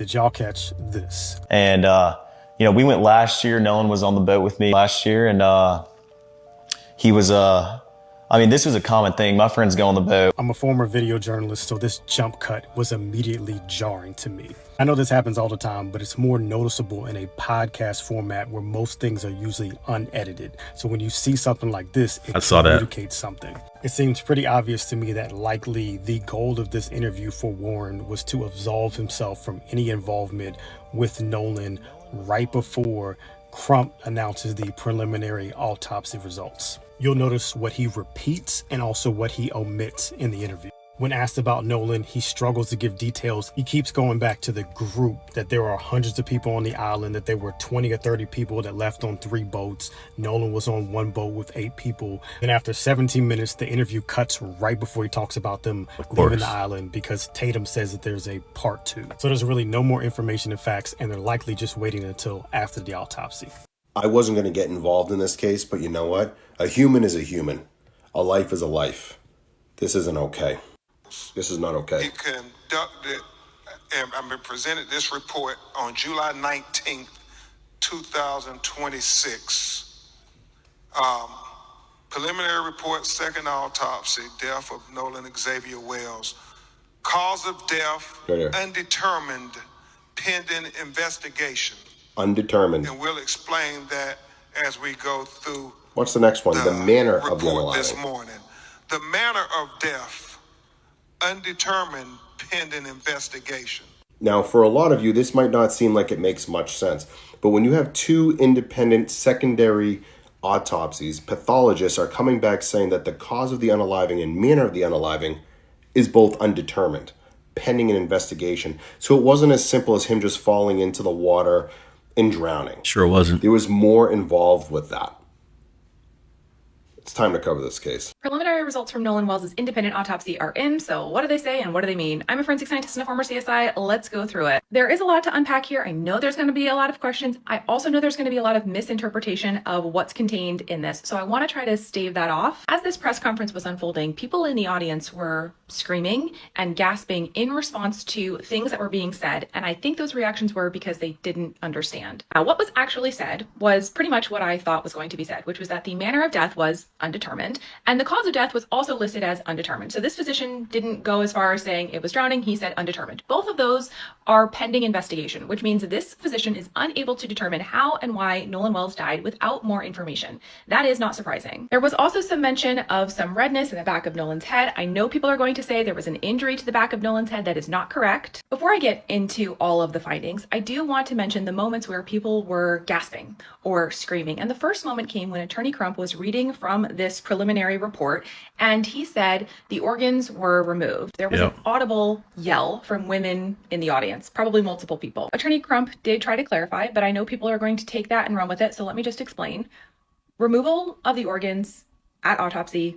Did y'all catch this? And, we went last year. Nolan was on the boat with me last year, and he was, this was a common thing. My friends go on the boat. I'm a former video journalist, so this jump cut was immediately jarring to me. I know this happens all the time, but it's more noticeable in a podcast format where most things are usually unedited. So when you see something like this, it communicates something. It seems pretty obvious to me that likely the goal of this interview for Warren was to absolve himself from any involvement with Nolan right before Crump announces the preliminary autopsy results. You'll notice what he repeats and also what he omits in the interview. When asked about Nolan, he struggles to give details. He keeps going back to the group, that there are hundreds of people on the island, that there were 20 or 30 people that left on 3 boats. Nolan was on 1 boat with 8 people. And after 17 minutes, the interview cuts right before he talks about them leaving the island, because Tatum says that there's a part 2. So there's really no more information and facts, and they're likely just waiting until after the autopsy. I wasn't going to get involved in this case, but you know what? A human is a human. A life is a life. This isn't okay. This is not okay. He conducted and presented this report on July 19th, 2026. Preliminary report, second autopsy, death of Nolan Xavier Wells. Cause of death, undetermined, pending investigation. Undetermined. And we'll explain that as we go through. What's the next one? The manner of the unaliving. This morning. The manner of death, undetermined, pending investigation. Now, for a lot of you, this might not seem like it makes much sense, but when you have 2 independent secondary autopsies, pathologists are coming back saying that the cause of the unaliving and manner of the unaliving is both undetermined, pending an investigation. So it wasn't as simple as him just falling into the water and drowning. Sure wasn't. There was more involved with that. It's time to cover this case. Preliminary results from Nolan Wells' independent autopsy are in, so what do they say and what do they mean? I'm a forensic scientist and a former CSI. Let's go through it. There is a lot to unpack here. I know there's going to be a lot of questions. I also know there's going to be a lot of misinterpretation of what's contained in this, so I want to try to stave that off. As this press conference was unfolding, people in the audience were screaming and gasping in response to things that were being said, and I think those reactions were because they didn't understand. Now, what was actually said was pretty much what I thought was going to be said, which was that the manner of death was undetermined, and the cause of death was also listed as undetermined. So this physician didn't go as far as saying it was drowning. He said undetermined. Both of those are pending investigation, which means that this physician is unable to determine how and why Nolan Wells died without more information. That is not surprising. There was also some mention of some redness in the back of Nolan's head. I know people are going to say there was an injury to the back of Nolan's head. That is not correct. Before I get into all of the findings, I do want to mention the moments where people were gasping or screaming. And the first moment came when Attorney Crump was reading from this preliminary report, and he said the organs were removed. There was an audible yell from women in the audience, probably multiple people. Attorney Crump did try to clarify, but I know people are going to take that and run with it, so let me just explain. Removal of the organs at autopsy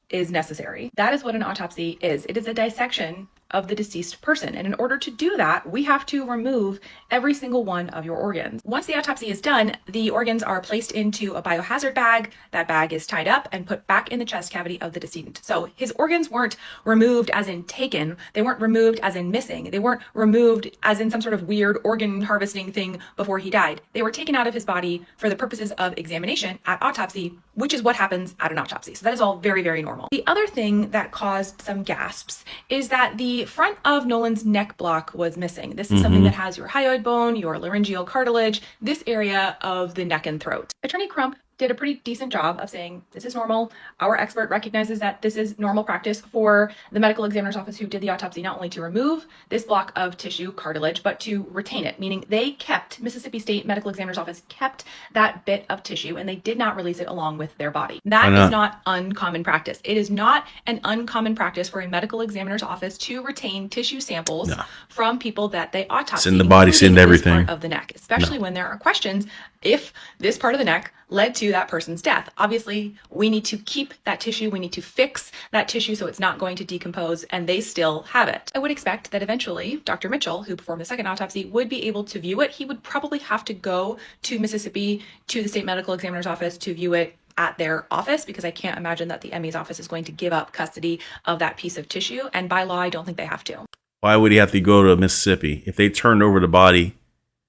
is necessary. That is what an autopsy is. It is a dissection of the deceased person. And in order to do that, we have to remove every single one of your organs. Once the autopsy is done, the organs are placed into a biohazard bag. That bag is tied up and put back in the chest cavity of the decedent. So his organs weren't removed as in taken. They weren't removed as in missing. They weren't removed as in some sort of weird organ harvesting thing before he died. They were taken out of his body for the purposes of examination at autopsy, which is what happens at an autopsy. So that is all very, very normal. The other thing that caused some gasps is that the front of Nolan's neck block was missing. This is something that has your hyoid bone, your laryngeal cartilage, this area of the neck and throat. Attorney Crump did a pretty decent job of saying this is normal. Our expert recognizes that this is normal practice for the medical examiner's office who did the autopsy, not only to remove this block of tissue cartilage, but to retain it, meaning Mississippi State Medical Examiner's Office kept that bit of tissue and they did not release it along with their body. That is not uncommon practice. It is not an uncommon practice for a medical examiner's office to retain tissue samples from people that they autopsy. Send the body, send everything. Part of the neck, especially when there are questions if this part of the neck led to that person's death. Obviously, we need to keep that tissue. We need to fix that tissue so it's not going to decompose, and they still have it. I would expect that eventually Dr. Mitchell, who performed the second autopsy, would be able to view it. He would probably have to go to Mississippi, to the state medical examiner's office to view it at their office, because I can't imagine that the ME's office is going to give up custody of that piece of tissue. And by law, I don't think they have to. Why would he have to go to Mississippi? If they turned over the body,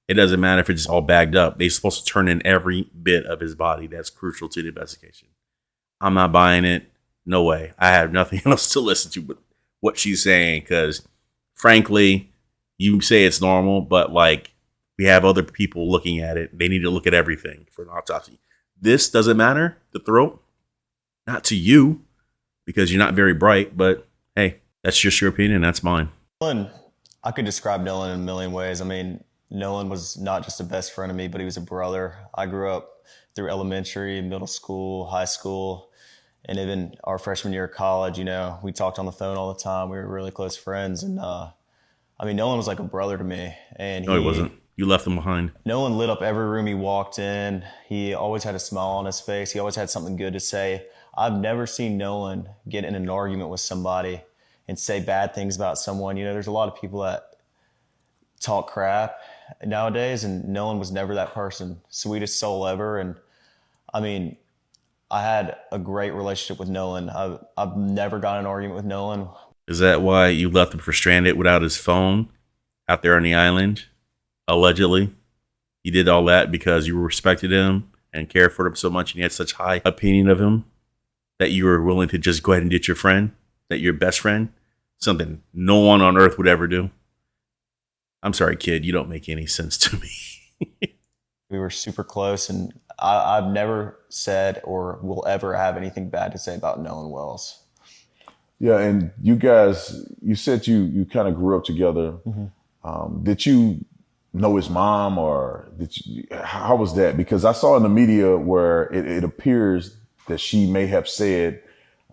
it doesn't matter if it's just all bagged up. They're supposed to turn in every bit of his body that's crucial to the investigation. I'm not buying it. No way. I have nothing else to listen to but what she's saying because, frankly, you say it's normal, but like we have other people looking at it. They need to look at everything for an autopsy. This doesn't matter, the throat, not to you because you're not very bright, but hey, that's just your opinion. That's mine. Nolan, I could describe Nolan in a million ways. I mean, Nolan was not just a best friend of me, but he was a brother. I grew up through elementary, middle school, high school, and even our freshman year of college. You know, we talked on the phone all the time. We were really close friends. And I mean, Nolan was like a brother to me. And No, he wasn't. You left him behind. Nolan lit up every room he walked in. He always had a smile on his face. He always had something good to say. I've never seen Nolan get in an argument with somebody and say bad things about someone. You know, there's a lot of people that talk crap nowadays, and Nolan was never that person. Sweetest soul ever. And I mean, I had a great relationship with Nolan. I've never got in an argument with Nolan. Is that why you left him for stranded without his phone out there on the island? Allegedly. You did all that because you respected him and cared for him so much and you had such high opinion of him that you were willing to just go ahead and ditch your friend, that your best friend, something no one on earth would ever do. I'm sorry, kid, you don't make any sense to me. We were super close, and I've never said or will ever have anything bad to say about Nolan Wells. Yeah, and you guys, you said you kind of grew up together. Mm-hmm. Did you know his mom, or how was that? Because I saw in the media where it appears that she may have said,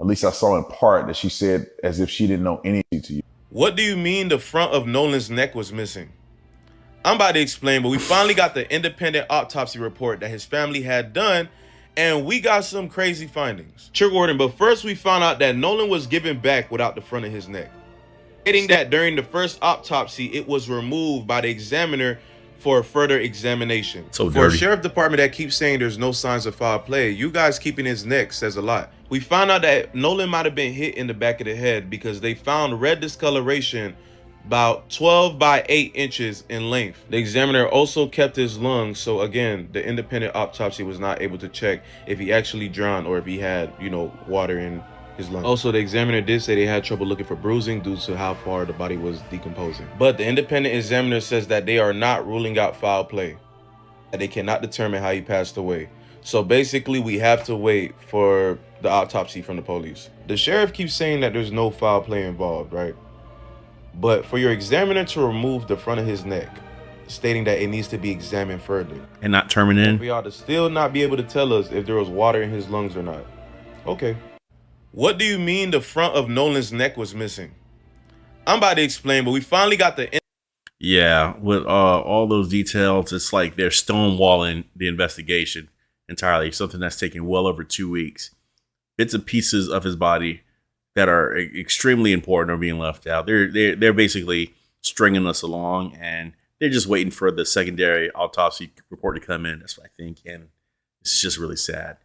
at least I saw in part, that she said as if she didn't know anything to you. What do you mean the front of Nolan's neck was missing? I'm about to explain, but we finally got the independent autopsy report that his family had done, and we got some crazy findings. Trigger warning, but first we found out that Nolan was given back without the front of his neck, stating that during the first autopsy, it was removed by the examiner for further examination. So for a dirty. sheriff department that keeps saying there's no signs of foul play, you guys keeping his neck says a lot. We found out that Nolan might have been hit in the back of the head because they found red discoloration about 12 by 8 inches in length. The examiner also kept his lungs, so again, the independent autopsy was not able to check if he actually drowned or if he had, water in his lungs. Also, the examiner did say they had trouble looking for bruising due to how far the body was decomposing. But the independent examiner says that they are not ruling out foul play, that they cannot determine how he passed away. So basically, we have to wait for the autopsy from the police. The sheriff keeps saying that there's no foul play involved, right? But for your examiner to remove the front of his neck, stating that it needs to be examined further, And not turning in. for y'all to still not be able to tell us if there was water in his lungs or not. Okay. What do you mean the front of Nolan's neck was missing? I'm about to explain, but we finally got the... Yeah, with all those details, it's like they're stonewalling the investigation entirely. Something that's taken well over 2 weeks. Bits and pieces of his body that are extremely important are being left out. They're basically stringing us along, and they're just waiting for the secondary autopsy report to come in. That's what I think, and it's just really sad.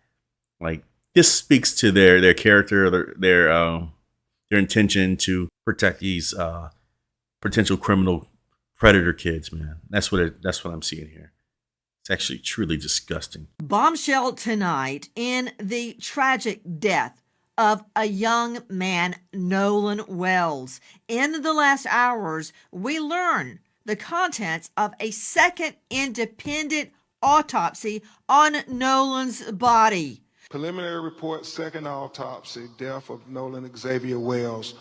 Like, this speaks to their character, their intention to protect these potential criminal predator kids. Man, that's what I'm seeing here. It's actually truly disgusting. Bombshell tonight in the tragic death of a young man, Nolan Wells. In the last hours, we learn the contents of a second independent autopsy on Nolan's body. Preliminary report, second autopsy, death of Nolan Xavier Wells.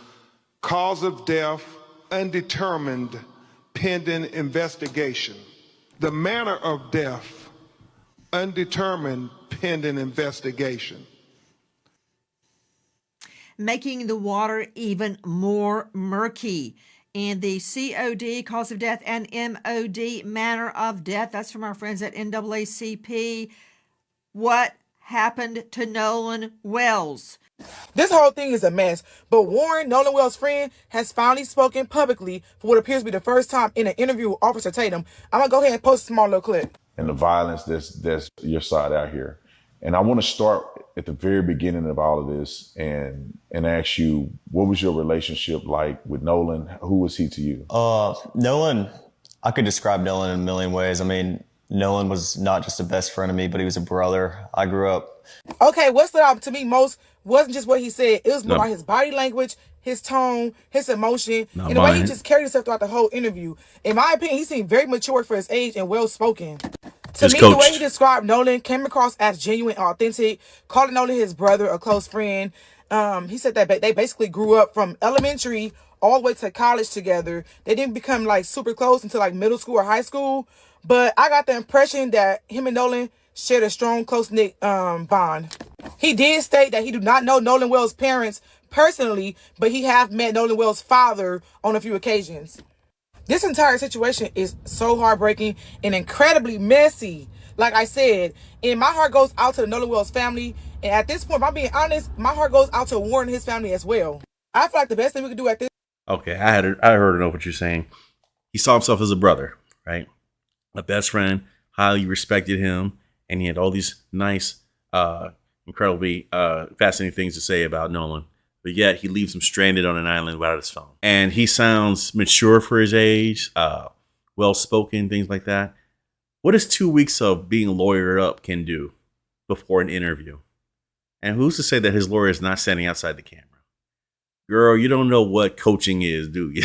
Cause of death, undetermined, pending investigation. The manner of death, undetermined, pending investigation. Making the water even more murky. And the COD, cause of death, and MOD, manner of death. That's from our friends at NAACP. What happened to Nolan Wells? This whole thing is a mess, but Warren, Nolan Wells' friend, has finally spoken publicly for what appears to be the first time in an interview with Officer Tatum. I'm going to go ahead and post a small little clip. And the violence that's your side out here. And I want to start at the very beginning of all of this and ask you, what was your relationship like with Nolan? Who was he to you? Nolan, I could describe Nolan in a million ways. I mean, Nolan was not just a best friend of me, but he was a brother. I grew up. Okay, what stood out to me most wasn't just what he said. It was more No. about his body language, his tone, his emotion, Not and the way he mine. just carried himself throughout the whole interview. In my opinion, he seemed very mature for his age and well-spoken. To Just me, the way coached. he described Nolan came across as genuine, authentic, calling Nolan his brother, a close friend. He said that they basically grew up from elementary all the way to college together. They didn't become like super close until like middle school or high school. But I got the impression that him and Nolan shared a strong, close-knit bond. He did state that he do not know Nolan Wells' parents personally, but he have met Nolan Wells' father on a few occasions. This entire situation is so heartbreaking and incredibly messy. Like I said, and my heart goes out to the Nolan Wells family. And at this point, if I'm being honest, my heart goes out to Warren and his family as well. I feel like the best thing we could do at this. Okay, I heard enough what you're saying. He saw himself as a brother, right? A best friend, highly respected him, and he had all these nice, incredibly fascinating things to say about Nolan. But yet he leaves him stranded on an island without his phone. And he sounds mature for his age, well-spoken, things like that. What is 2 weeks of being lawyered up can do before an interview? And who's to say that his lawyer is not standing outside the camera? Girl, you don't know what coaching is, do you?